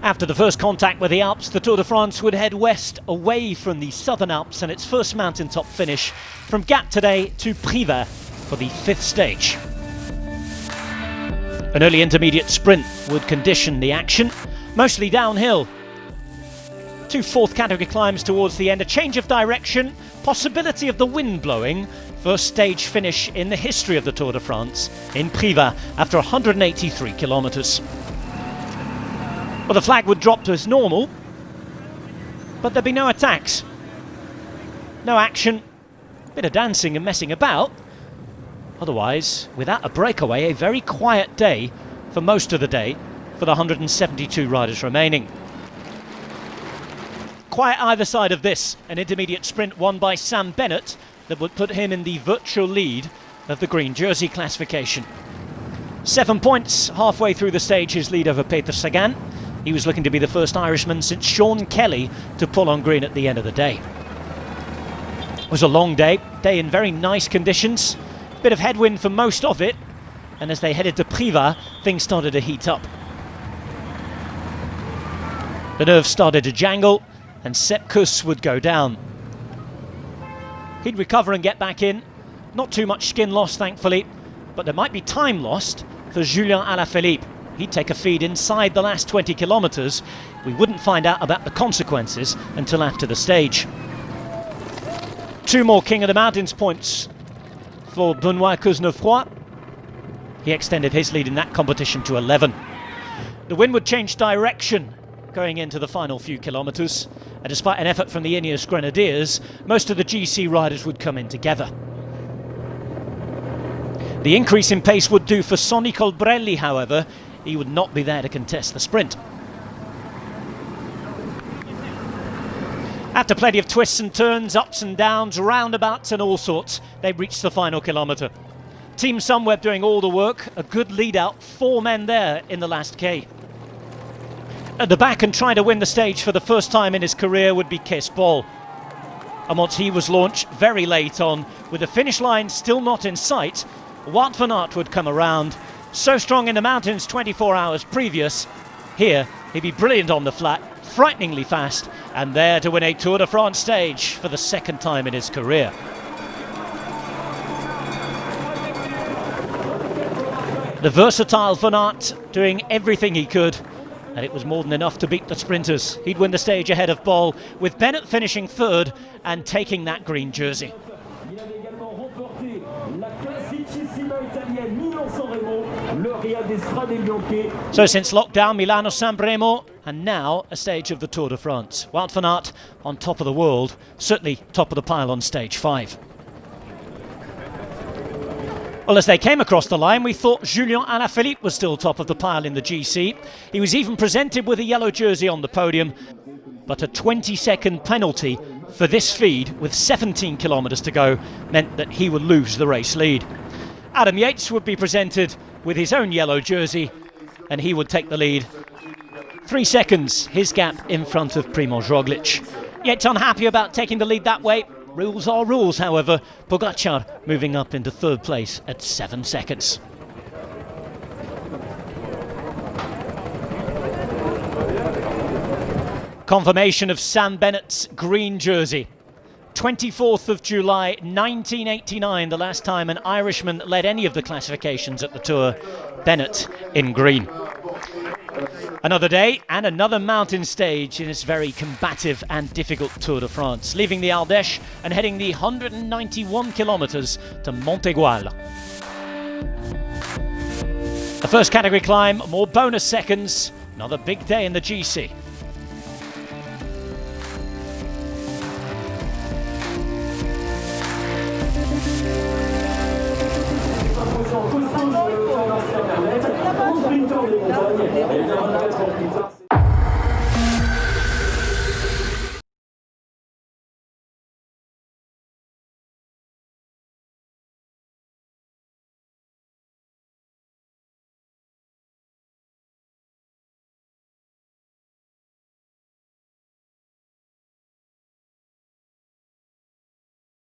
After the first contact with the Alps, the Tour de France would head west away from the Southern Alps and its first mountaintop finish from Gap today to Privas for the fifth stage. An early intermediate sprint would condition the action, mostly downhill. 2 fourth category climbs towards the end, a change of direction, possibility of the wind blowing. First stage finish in the history of the Tour de France in Privas after 183 kilometres. Well, the flag would drop to as normal, but there'd be no attacks, no action, bit of dancing and messing about. Otherwise, without a breakaway, a very quiet day for most of the day for the 172 riders remaining. Quiet either side of this, an intermediate sprint won by Sam Bennett that would put him in the virtual lead of the green jersey classification. 7 points halfway through the stage, his lead over Peter Sagan. He was looking to be the first Irishman since Sean Kelly to pull on green at the end of the day. It was a long day in very nice conditions. Bit of headwind for most of it, and as they headed to Privas, things started to heat up. The nerves started to jangle, and Sepp Kuss would go down. He'd recover and get back in. Not too much skin lost, thankfully, but there might be time lost for Julien Alaphilippe. He'd take a feed inside the last 20 kilometres. We wouldn't find out about the consequences until after the stage. 2 more King of the Mountains points for Benoît Cosnefroy. He extended his lead in that competition to 11. The wind would change direction going into the final few kilometres, and despite an effort from the Ineos Grenadiers, most of the GC riders would come in together. The increase in pace would do for Sonny Colbrelli, however. He would not be there to contest the sprint. After plenty of twists and turns, ups and downs, roundabouts and all sorts, they reached the final kilometre. Team Sunweb doing all the work, a good lead out, 4 men there in the last K. At the back and trying to win the stage for the first time in his career would be Kees Bol. And once he was launched very late on, with the finish line still not in sight, Wout Van Aert would come around. So strong in the mountains 24 hours previous. Here, he'd be brilliant on the flat, frighteningly fast, and there to win a Tour de France stage for the second time in his career. The versatile Van Aert doing everything he could, and it was more than enough to beat the sprinters. He'd win the stage ahead of Bol, with Bennett finishing 3rd and taking that green jersey. So since lockdown, Milano-San Remo, and now a stage of the Tour de France. Wout van Aert on top of the world, certainly top of the pile on stage 5. Well, as they came across the line, we thought Julien Alaphilippe was still top of the pile in the GC. He was even presented with a yellow jersey on the podium, but a 20-second penalty for this feed with 17 kilometres to go meant that he would lose the race lead. Adam Yates would be presented with his own yellow jersey, and he would take the lead. 3 seconds, his gap in front of Primož Roglic. Yates unhappy about taking the lead that way. Rules are rules, however. Pogačar moving up into 3rd place at 7 seconds. Confirmation of Sam Bennett's green jersey. 24th of July 1989, the last time an Irishman led any of the classifications at the Tour. Bennett in green. Another day and another mountain stage in this very combative and difficult Tour de France, leaving the Ardèche and heading the 191 kilometres to Montegual. The first category climb, more bonus seconds, another big day in the GC. Internet,